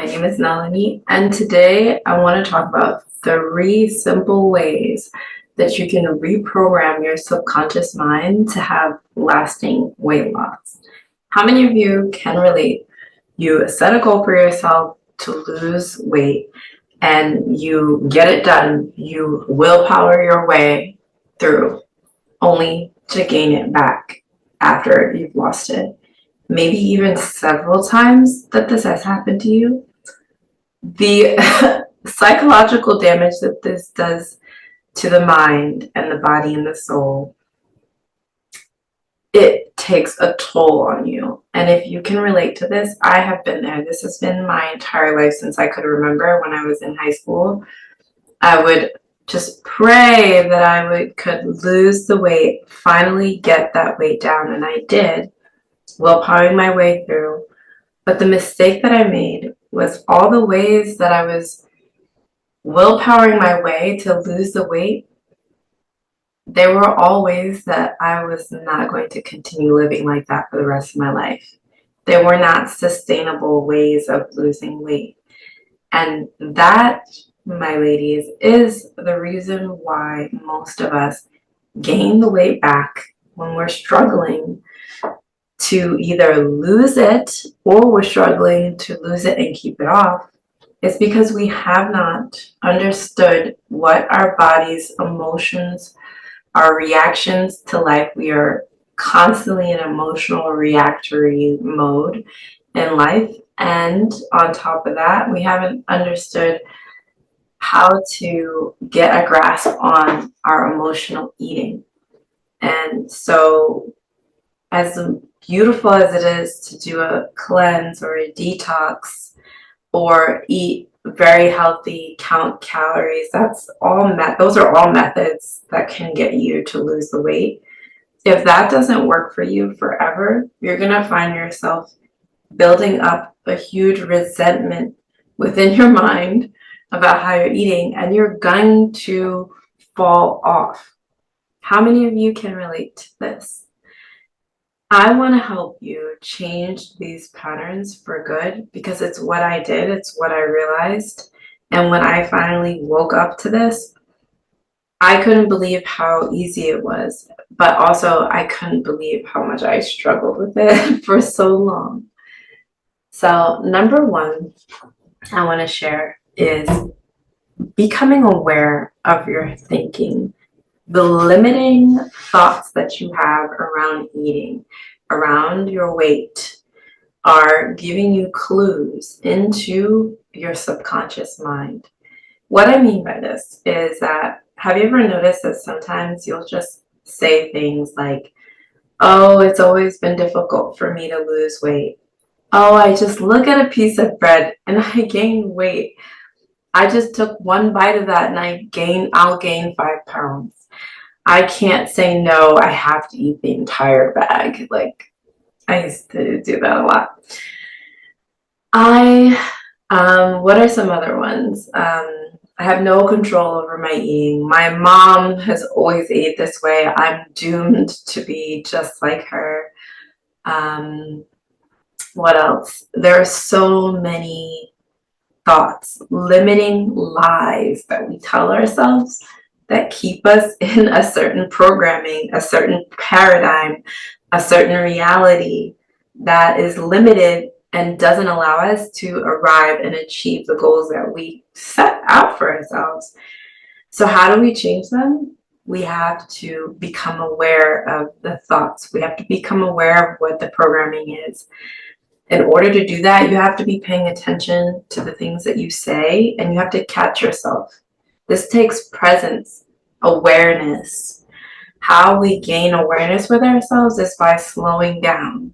My name is Nalini, and today I want to talk about 3 simple ways that you can reprogram your subconscious mind to have lasting weight loss. How many of you can relate? You set a goal for yourself to lose weight and you get it done. You willpower your way through only to gain it back after you've lost it. Maybe even several times that this has happened to you. The psychological damage that this does to the mind and the body and the soul, it takes a toll on you. And if you can relate to this, I have been there. This has been my entire life since I could remember. When I was in high school, I would just pray that could lose the weight, finally get that weight down, and I did, willpowering my way through. But the mistake that I made was all the ways that I was willpowering my way to lose the weight, they were all ways that I was not going to continue living like that for the rest of my life. They were not sustainable ways of losing weight. And that, my ladies, is the reason why most of us gain the weight back when we're struggling to either lose it or we're struggling to lose it and keep it off. It's because we have not understood what our body's emotions, our reactions to life. We are constantly in emotional reactory mode in life. And on top of that, we haven't understood how to get a grasp on our emotional eating. And so, as beautiful as it is to do a cleanse or a detox or eat very healthy, count calories, those are all methods that can get you to lose the weight. If that doesn't work for you forever, you're going to find yourself building up a huge resentment within your mind about how you're eating, and you're going to fall off. How many of you can relate to this? I want to help you change these patterns for good, because it's what I did, it's what I realized. And when I finally woke up to this, I couldn't believe how easy it was, but also I couldn't believe how much I struggled with it for so long. So number one I want to share is becoming aware of your thinking. The limiting thoughts that you have around eating, around your weight, are giving you clues into your subconscious mind. What I mean by this is that, have you ever noticed that sometimes you'll just say things like, oh, it's always been difficult for me to lose weight. Oh, I just look at a piece of bread and I gain weight. I just took one bite of that and I'll gain 5 pounds. I can't say no, I have to eat the entire bag. Like, I used to do that a lot. What are some other ones? I have no control over my eating. My mom has always ate this way. I'm doomed to be just like her. What else? There are so many thoughts, limiting lies that we tell ourselves that keep us in a certain programming, a certain paradigm, a certain reality that is limited and doesn't allow us to arrive and achieve the goals that we set out for ourselves. So how do we change them? We have to become aware of the thoughts. We have to become aware of what the programming is. In order to do that, you have to be paying attention to the things that you say, and you have to catch yourself. This takes presence, awareness. How we gain awareness with ourselves is by slowing down.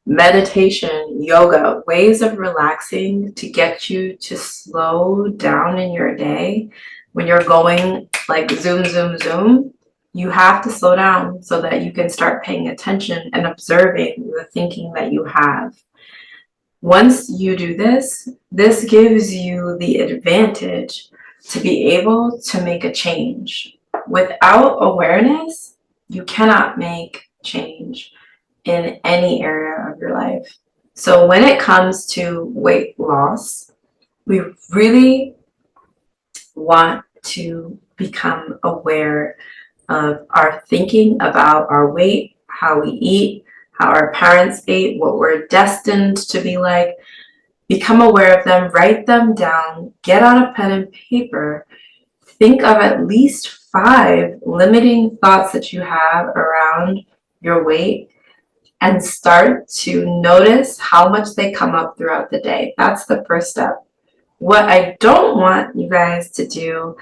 Meditation, yoga, ways of relaxing to get you to slow down in your day. When you're going like zoom, zoom, zoom, you have to slow down so that you can start paying attention and observing the thinking that you have. Once you do this, this gives you the advantage to be able to make a change. Without awareness, you cannot make change in any area of your life. So when it comes to weight loss, We really want to become aware of our thinking about our weight, how we eat, how our parents ate, what we're destined to be like. Become aware of them, write them down, get on a pen and paper, think of at least 5 limiting thoughts that you have around your weight, and start to notice how much they come up throughout the day. That's the first step. What I don't want you guys to do,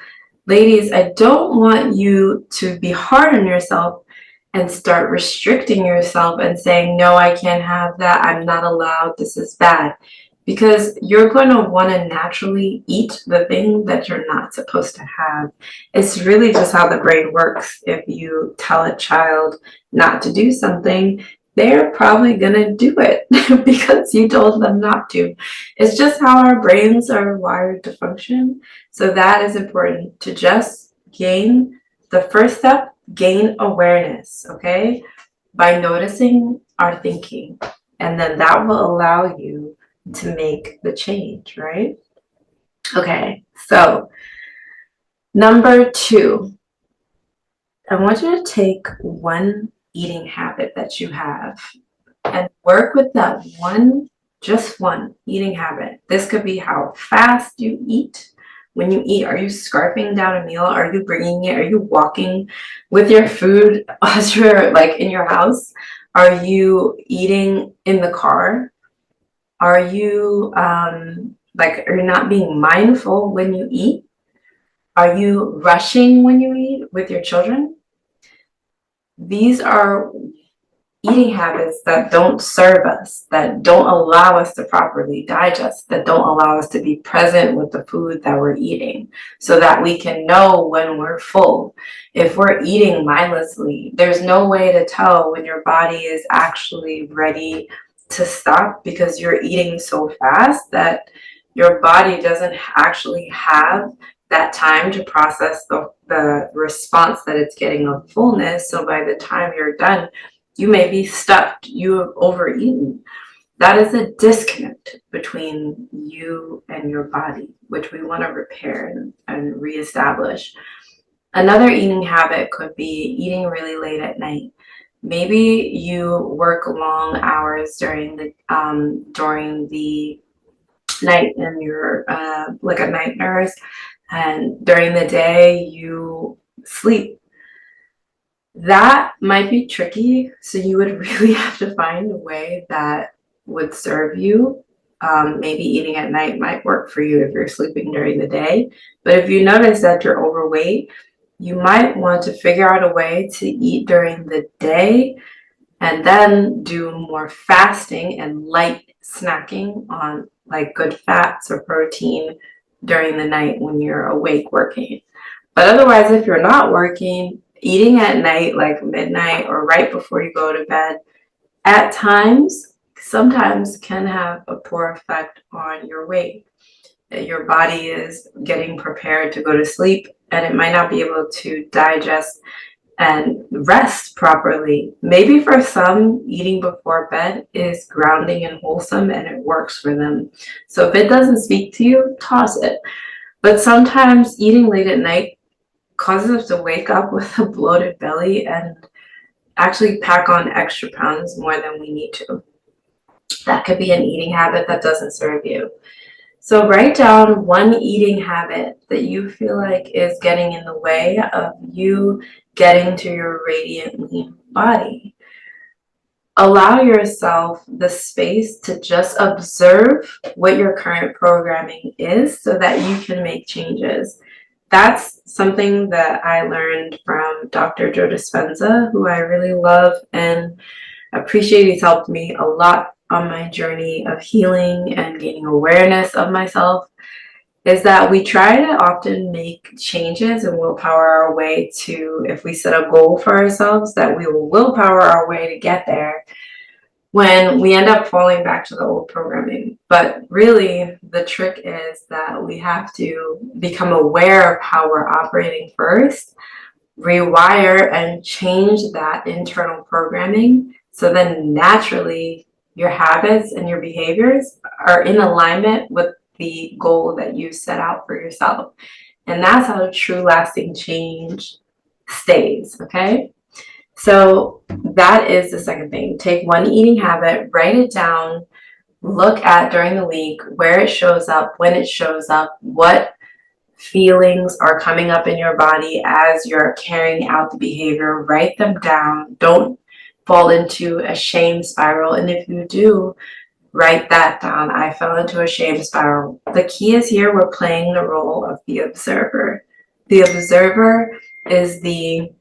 ladies, I don't want you to be hard on yourself and start restricting yourself and saying, no, I can't have that. I'm not allowed. This is bad. Because you're going to want to naturally eat the thing that you're not supposed to have. It's really just how the brain works. If you tell a child not to do something, they're probably going to do it because you told them not to. It's just how our brains are wired to function. So that is important, to just gain the first step, gain awareness, okay? By noticing our thinking. And then that will allow you to make the change, right? Okay, so number 2, I want you to take one eating habit that you have and work with that one, just one eating habit. This could be how fast you eat. When you eat, are you scarfing down a meal? Are you bringing it? Are you walking with your food as you're like in your house? Are you eating in the car? Are you are you not being mindful when you eat? Are you rushing when you eat with your children? These are eating habits that don't serve us, that don't allow us to properly digest, that don't allow us to be present with the food that we're eating so that we can know when we're full. If we're eating mindlessly, there's no way to tell when your body is actually ready to stop because you're eating so fast that your body doesn't actually have that time to process the response that it's getting of fullness. So by the time you're done, you may be stuffed, you have overeaten. That is a disconnect between you and your body, which we want to repair and reestablish. Another eating habit could be eating really late at night. Maybe you work long hours during the night and you're like a night nurse, and during the day you sleep. That might be tricky, so you would really have to find a way that would serve you. Maybe eating at night might work for you if you're sleeping during the day. But if you notice that you're overweight, you might want to figure out a way to eat during the day and then do more fasting and light snacking on like good fats or protein during the night when you're awake working. But otherwise, if you're not working, eating at night, like midnight or right before you go to bed, at times, sometimes can have a poor effect on your weight. Your body is getting prepared to go to sleep and it might not be able to digest and rest properly. Maybe for some, eating before bed is grounding and wholesome and it works for them. So if it doesn't speak to you, toss it. But sometimes eating late at night causes us to wake up with a bloated belly and actually pack on extra pounds more than we need to. That could be an eating habit that doesn't serve you. So write down one eating habit that you feel like is getting in the way of you getting to your radiant lean body. Allow yourself the space to just observe what your current programming is so that you can make changes. That's something that I learned from Dr. Joe Dispenza, who I really love and appreciate. He's helped me a lot on my journey of healing and gaining awareness of myself, is that we try to often make changes and willpower our way to, if we set a goal for ourselves, that we will willpower our way to get there, when we end up falling back to the old programming. But really, the trick is that we have to become aware of how we're operating first, rewire and change that internal programming, so then naturally your habits and your behaviors are in alignment with the goal that you set out for yourself. And that's how true lasting change stays, okay? So that is the second thing. Take one eating habit, write it down, look at during the week where it shows up, when it shows up, what feelings are coming up in your body as you're carrying out the behavior. Write them down. Don't fall into a shame spiral. And if you do, write that down. I fell into a shame spiral. The key is here we're playing the role of the observer. The observer is the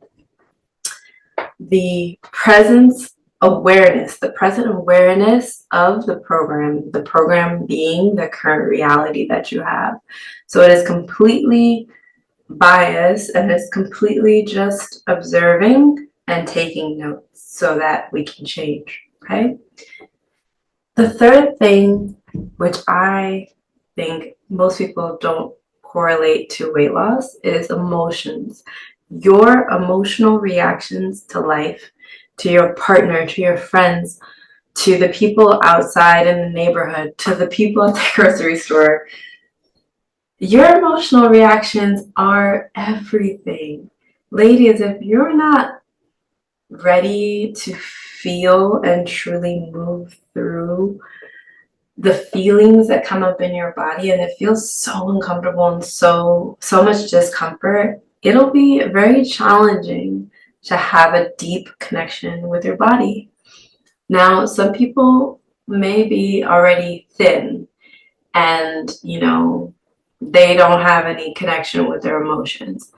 present awareness of the program being the current reality that you have. So it is completely biased and it's completely just observing and taking notes so that we can change, okay? The third thing, which I think most people don't correlate to weight loss, is emotions. Your emotional reactions to life, to your partner, to your friends, to the people outside in the neighborhood, to the people at the grocery store. Your emotional reactions are everything. Ladies, if you're not ready to feel and truly move through the feelings that come up in your body, and it feels so uncomfortable and so much discomfort, it'll be very challenging to have a deep connection with your body. Now, some people may be already thin and, they don't have any connection with their emotions.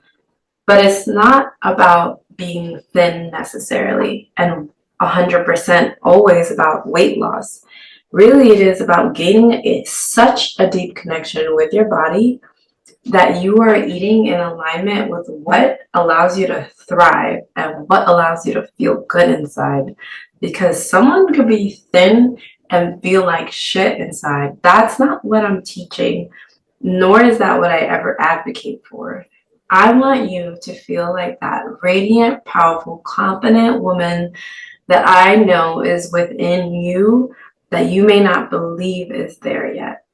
But it's not about being thin necessarily and 100% always about weight loss. Really, it is about gaining such a deep connection with your body that you are eating in alignment with what allows you to thrive and what allows you to feel good inside. Because someone could be thin and feel like shit inside. That's not what I'm teaching, nor is that what I ever advocate for. I want you to feel like that radiant, powerful, confident woman that I know is within you that you may not believe is there yet.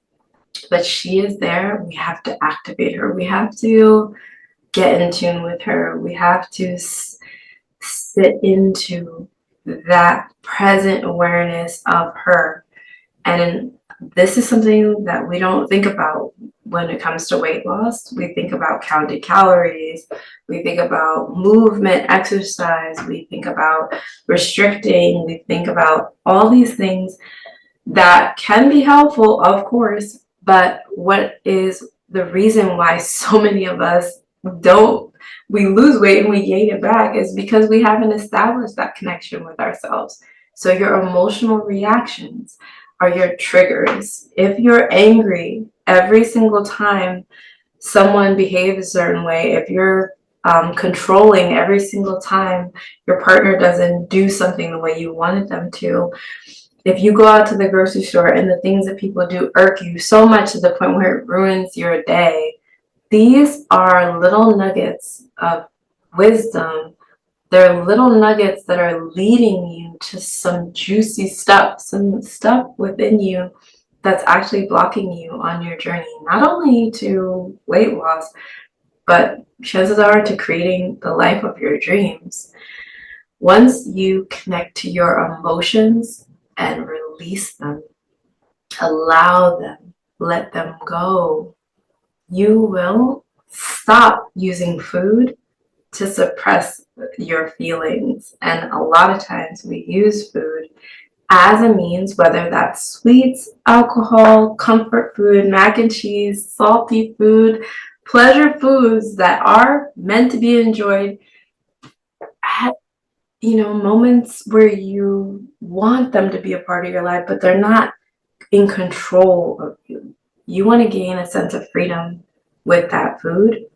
But she is there. We have to activate her. We have to get in tune with her. We have to sit into that present awareness of her. And this is something that we don't think about when it comes to weight loss. We think about counted calories. We think about movement, exercise. We think about restricting. We think about all these things that can be helpful, of course, but what is the reason why so many of us we lose weight and we gain it back is because we haven't established that connection with ourselves. So your emotional reactions are your triggers. If you're angry every single time someone behaves a certain way, if you're controlling every single time your partner doesn't do something the way you wanted them to, if you go out to the grocery store and the things that people do irk you so much to the point where it ruins your day, these are little nuggets of wisdom. They're little nuggets that are leading you to some juicy stuff, some stuff within you that's actually blocking you on your journey, not only to weight loss, but chances are to creating the life of your dreams. Once you connect to your emotions and release them, allow them, let them go, you will stop using food to suppress your feelings. And a lot of times we use food as a means, whether that's sweets, alcohol, comfort food, mac and cheese, salty food, pleasure foods that are meant to be enjoyed at moments where you want them to be a part of your life, but they're not in control of you. You want to gain a sense of freedom with that food.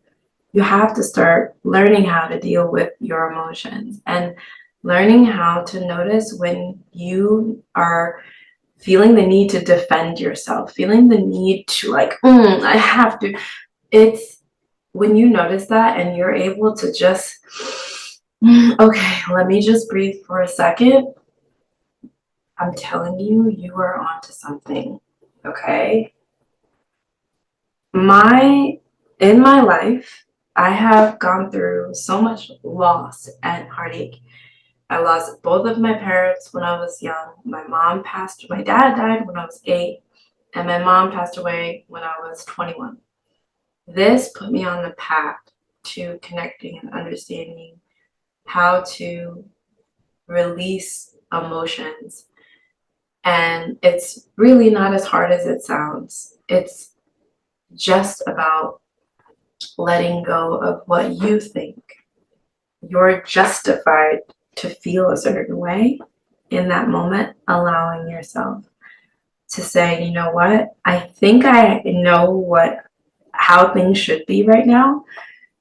You have to start learning how to deal with your emotions and learning how to notice when you are feeling the need to defend yourself, feeling the need to I have to. It's when you notice that and you're able to just, okay, let me just breathe for a second. I'm telling you, you are onto something, okay? in my life, I have gone through so much loss and heartache. I lost both of my parents when I was young. My dad died when I was 8, and my mom passed away when I was 21. This put me on the path to connecting and understanding how to release emotions. And it's really not as hard as it sounds. It's just about letting go of what you think. You're justified to feel a certain way in that moment, allowing yourself to say, you know what, I think I know how things should be right now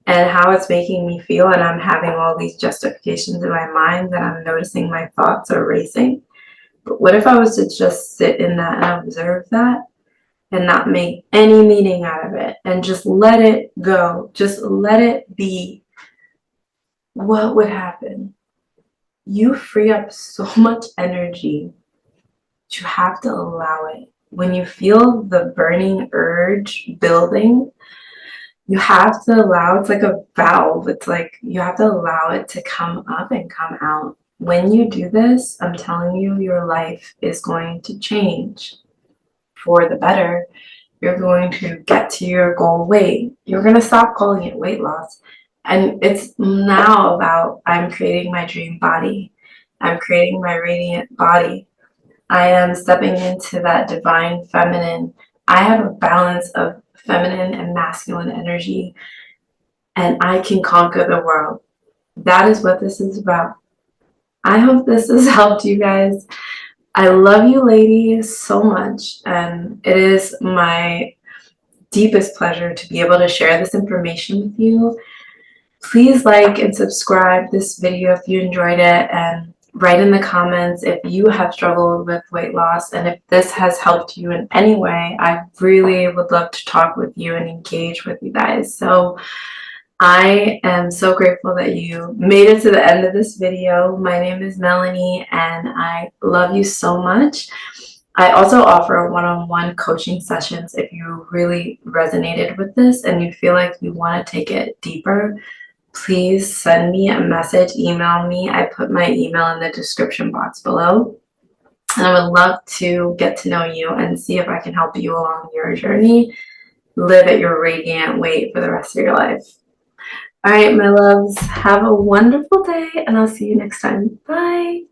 and how it's making me feel, and I'm having all these justifications in my mind that I'm noticing my thoughts are racing. But what if I was to just sit in that and observe that and not make any meaning out of it and just let it go, just let it be? What would happen? You free up so much energy to have to allow it. When you feel the burning urge building, you have to allow, it's like a valve. It's like you have to allow it to come up and come out. When you do this, I'm telling you, your life is going to change for the better. You're going to get to your goal weight. You're going to stop calling it weight loss. And it's now about, I'm creating my dream body. I'm creating my radiant body. I am stepping into that divine feminine. I have a balance of feminine and masculine energy, and I can conquer the world. That is what this is about. I hope this has helped you guys. I love you ladies so much, and it is my deepest pleasure to be able to share this information with you. Please like and subscribe this video if you enjoyed it, and write in the comments if you have struggled with weight loss, and if this has helped you in any way. I really would love to talk with you and engage with you guys. So I am so grateful that you made it to the end of this video. My name is Melanie, and I love you so much. I also offer one-on-one coaching sessions if you really resonated with this and you feel like you want to take it deeper. Please send me a message, email me. I put my email in the description box below. And I would love to get to know you and see if I can help you along your journey. Live at your radiant weight for the rest of your life. All right, my loves, have a wonderful day, and I'll see you next time. Bye.